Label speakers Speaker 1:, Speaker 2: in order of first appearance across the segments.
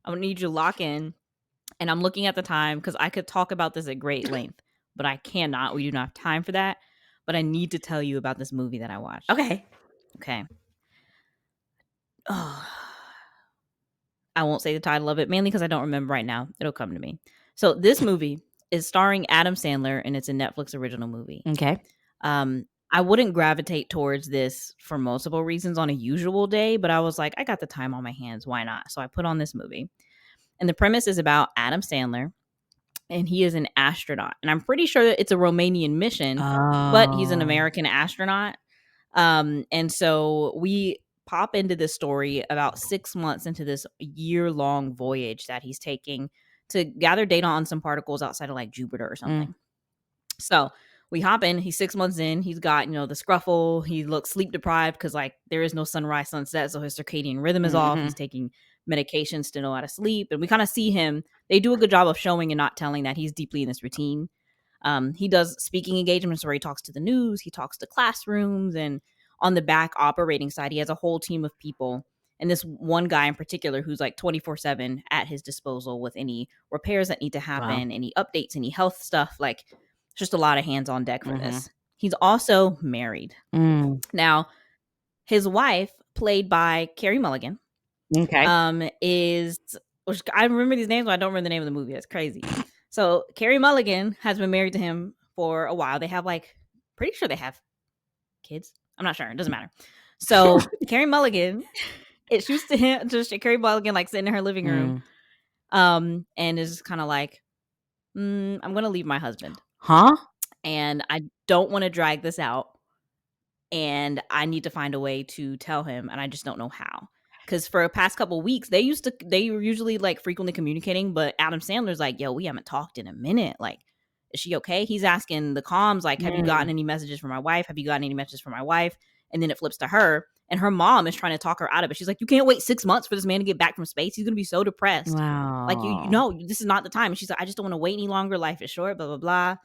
Speaker 1: I'm gonna need you to lock in. And I'm looking at the time because I could talk about this at great length, but I cannot. We do not have time for that. But I need to tell you about this movie that I watched.
Speaker 2: Okay.
Speaker 1: Okay. Oh, I won't say the title of it, mainly because I don't remember right now. It'll come to me. So this movie is starring Adam Sandler, and it's a Netflix original movie.
Speaker 2: Okay.
Speaker 1: I wouldn't gravitate towards this for multiple reasons on a usual day, but I was like, I got the time on my hands. Why not? So I put on this movie. And the premise is about Adam Sandler, and he is an astronaut. And I'm pretty sure that it's a Romanian mission, but he's an
Speaker 2: Oh.
Speaker 1: American astronaut. And so we pop into this story about 6 months into this year-long voyage that he's taking to gather data on some particles outside of like Jupiter or something. So we hop in, he's 6 months in, he's got, the scruffle, he looks sleep deprived because like there is no sunrise, sunset, so his circadian rhythm is off. He's taking medications to know how to sleep. And we kind of see him, they do a good job of showing and not telling that he's deeply in this routine. He does speaking engagements where he talks to the news, he talks to classrooms, and on the back operating side, he has a whole team of people. And this one guy in particular who's like 24/7 at his disposal with any repairs that need to happen, any updates, any health stuff. Like, just a lot of hands on deck for this. He's also married. Now, his wife, played by Carey Mulligan, which I remember these names, but I don't remember the name of the movie. That's crazy. So Carey Mulligan has been married to him for a while. They have pretty sure they have kids. I'm not sure. It doesn't matter. So Carey Mulligan, it shoots to him, just Carey Mulligan like sitting in her living room, and is kind of like, I'm gonna leave my husband. And I don't want to drag this out. And I need to find a way to tell him, and I just don't know how. Because for the past couple of weeks, they were usually like frequently communicating, but Adam Sandler's like, yo, we haven't talked in a minute. Like, is she okay? He's asking the comms, like, have you gotten any messages from my wife? Have you gotten any messages from my wife? And then it flips to her, and her mom is trying to talk her out of it. She's like, you can't wait 6 months for this man to get back from space. He's going to be so depressed.
Speaker 2: Wow.
Speaker 1: Like, you know, this is not the time. And she's like, I just don't want to wait any longer. Life is short, blah, blah, blah.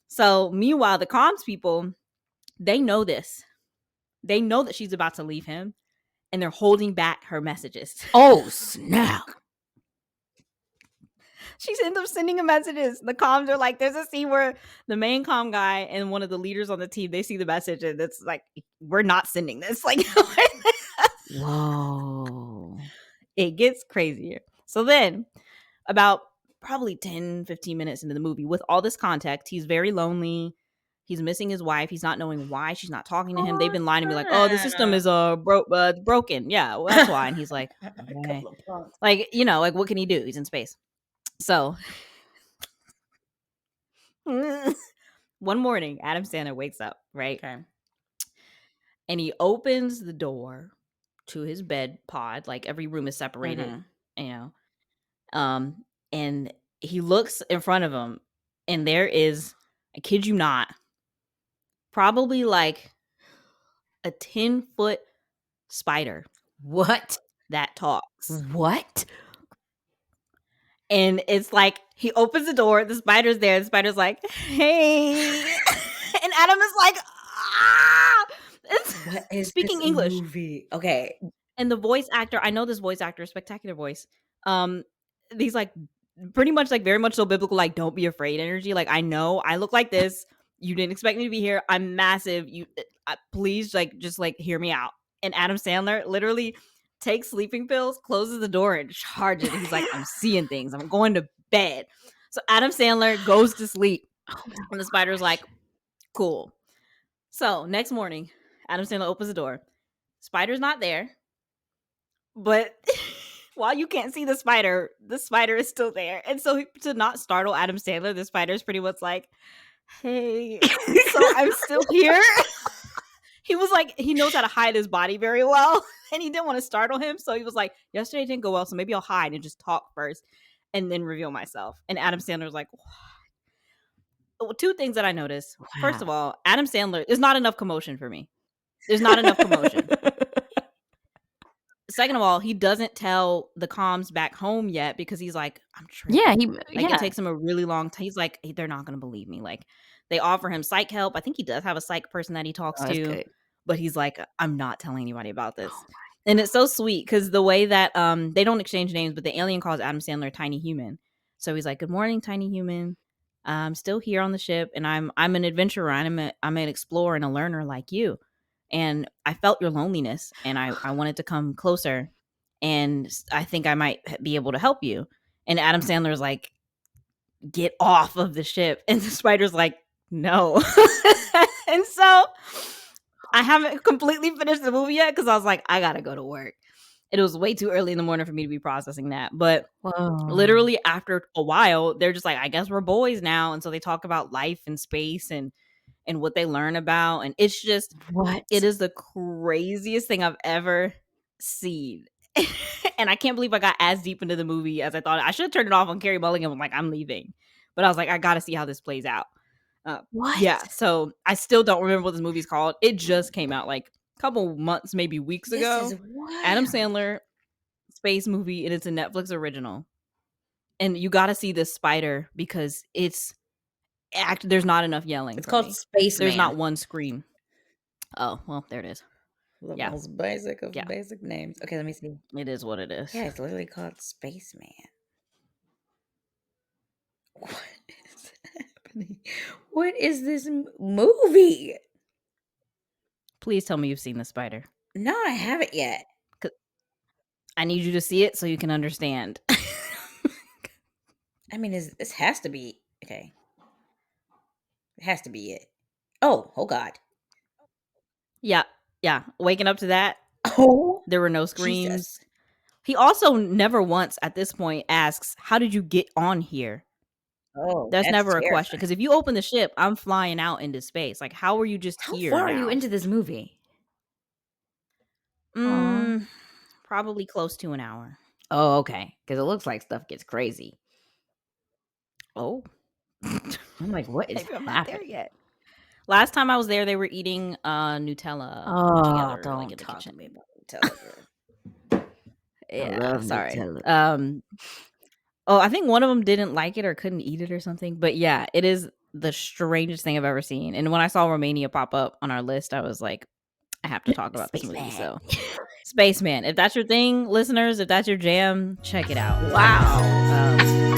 Speaker 1: So meanwhile, the comms people, they know this. They know that she's about to leave him, and they're holding back her messages.
Speaker 2: Oh, snap.
Speaker 1: She ends up sending him messages. The comms are like, there's a scene where the main comm guy and one of the leaders on the team, they see the message, and it's like, we're not sending this. Like,
Speaker 2: whoa.
Speaker 1: It gets crazier. So then, about probably 10, 15 minutes into the movie, with all this context, he's very lonely. He's missing his wife. He's not knowing why she's not talking to him. They've been lying to me like, oh, the system is broken. Yeah, well, that's why. And he's like, okay. Like, like what can he do? He's in space. So one morning, Adam Sandler wakes up, right?
Speaker 2: Okay.
Speaker 1: And he opens the door to his bed pod. Like every room is separated, and he looks in front of him, and there is, I kid you not, probably like a 10-foot spider.
Speaker 2: What?
Speaker 1: That talks.
Speaker 2: What?
Speaker 1: And it's like, he opens the door, the spider's there, the spider's like, hey. And Adam is like, ah!
Speaker 2: What is
Speaker 1: speaking
Speaker 2: this
Speaker 1: English.
Speaker 2: Movie? Okay.
Speaker 1: And the voice actor, I know this voice actor, spectacular voice. He's like pretty much like very much so biblical, like don't be afraid energy. Like, I know I look like this. You didn't expect me to be here. I'm massive. You please just hear me out. And Adam Sandler literally takes sleeping pills, closes the door, and charges. He's like, I'm seeing things. I'm going to bed. So Adam Sandler goes to sleep. And the spider's like, cool. So next morning, Adam Sandler opens the door. Spider's not there. But while you can't see the spider is still there. And so to not startle Adam Sandler, the spider is pretty much like, hey, so I'm still here. He was like, he knows how to hide his body very well, and he didn't want to startle him. So he was like, yesterday didn't go well, so maybe I'll hide and just talk first and then reveal myself. And Adam Sandler's like, what? Two things that I noticed. Wow. First of all, Adam Sandler, there's not enough commotion for me. There's not enough commotion. Second of all, he doesn't tell the comms back home yet because he's like, I'm tripping.
Speaker 2: Yeah,
Speaker 1: it takes him a really long time. He's like, hey, they're not going to believe me. Like, they offer him psych help. I think he does have a psych person that he talks to,
Speaker 2: good.
Speaker 1: But he's like, I'm not telling anybody about this. And it's so sweet because the way that they don't exchange names, but the alien calls Adam Sandler Tiny Human. So he's like, "Good morning, Tiny Human. I'm still here on the ship, and I'm an adventurer. I'm an explorer and a learner like you. And I felt your loneliness, and I wanted to come closer, and I think I might be able to help you." And Adam Sandler's like, "Get off of the ship," and the spider's like, "No." And so I haven't completely finished the movie yet because I was like, I gotta go to work. It was way too early in the morning for me to be processing that. But
Speaker 2: Whoa.
Speaker 1: literally after a while, they're just like, I guess we're boys now. And so they talk about life and space and what they learn about. And it's just
Speaker 2: What?
Speaker 1: it is the craziest thing I've ever seen. And I can't believe I got as deep into the movie as I thought. I should have turned it off on Carrie Mulligan. I'm like, I'm leaving. But I was like, I gotta see how this plays out.
Speaker 2: What?
Speaker 1: Yeah, so I still don't remember what this movie's called. It just came out like a couple months, maybe weeks
Speaker 2: This is
Speaker 1: ago. Adam
Speaker 2: wild.
Speaker 1: Sandler space movie, and it's a Netflix original. And you got to see this spider because there's not enough yelling
Speaker 2: It's
Speaker 1: for
Speaker 2: called
Speaker 1: me. There's
Speaker 2: Spaceman.
Speaker 1: not one scream. Oh, well, there it is.
Speaker 2: The
Speaker 1: Yeah,
Speaker 2: most basic of
Speaker 1: yeah,
Speaker 2: basic names. Okay, let me see.
Speaker 1: it is what it is.
Speaker 2: Yeah, it's literally called Spaceman. What is happening? What is this movie?
Speaker 1: Please tell me you've seen the spider.
Speaker 2: No, I haven't yet.
Speaker 1: 'Cause I need you to see it so you can understand.
Speaker 2: I mean, this has to be okay. It has to be it. Oh God.
Speaker 1: Yeah, yeah. Waking up to that,
Speaker 2: Oh
Speaker 1: there were no
Speaker 2: Jesus.
Speaker 1: screams. He also never once at this point asks, "How did you get on here?"
Speaker 2: Oh,
Speaker 1: That's
Speaker 2: that's
Speaker 1: never a question
Speaker 2: terrifying.
Speaker 1: because if you open the ship, I'm flying out into space. Like, how are you just
Speaker 2: How
Speaker 1: here
Speaker 2: far are you
Speaker 1: now?
Speaker 2: into this movie? Oh.
Speaker 1: Mm, probably close to an hour.
Speaker 2: Oh, okay. Because it looks like stuff gets crazy.
Speaker 1: Oh,
Speaker 2: I'm like, what is
Speaker 1: maybe I'm not there
Speaker 2: happening?
Speaker 1: yet. Last time I was there, they were eating Nutella
Speaker 2: Oh,
Speaker 1: together, like
Speaker 2: don't
Speaker 1: in the
Speaker 2: talk to
Speaker 1: kitchen.
Speaker 2: me about Nutella. I
Speaker 1: Yeah,
Speaker 2: love
Speaker 1: sorry.
Speaker 2: Nutella.
Speaker 1: Oh, I think one of them didn't like it or couldn't eat it or something. But yeah, it is the strangest thing I've ever seen. And when I saw Romania pop up on our list, I was like, I have to talk about this movie.
Speaker 2: Spaceman.
Speaker 1: So, Spaceman, if that's your thing, listeners, if that's your jam, check it out.
Speaker 2: Wow.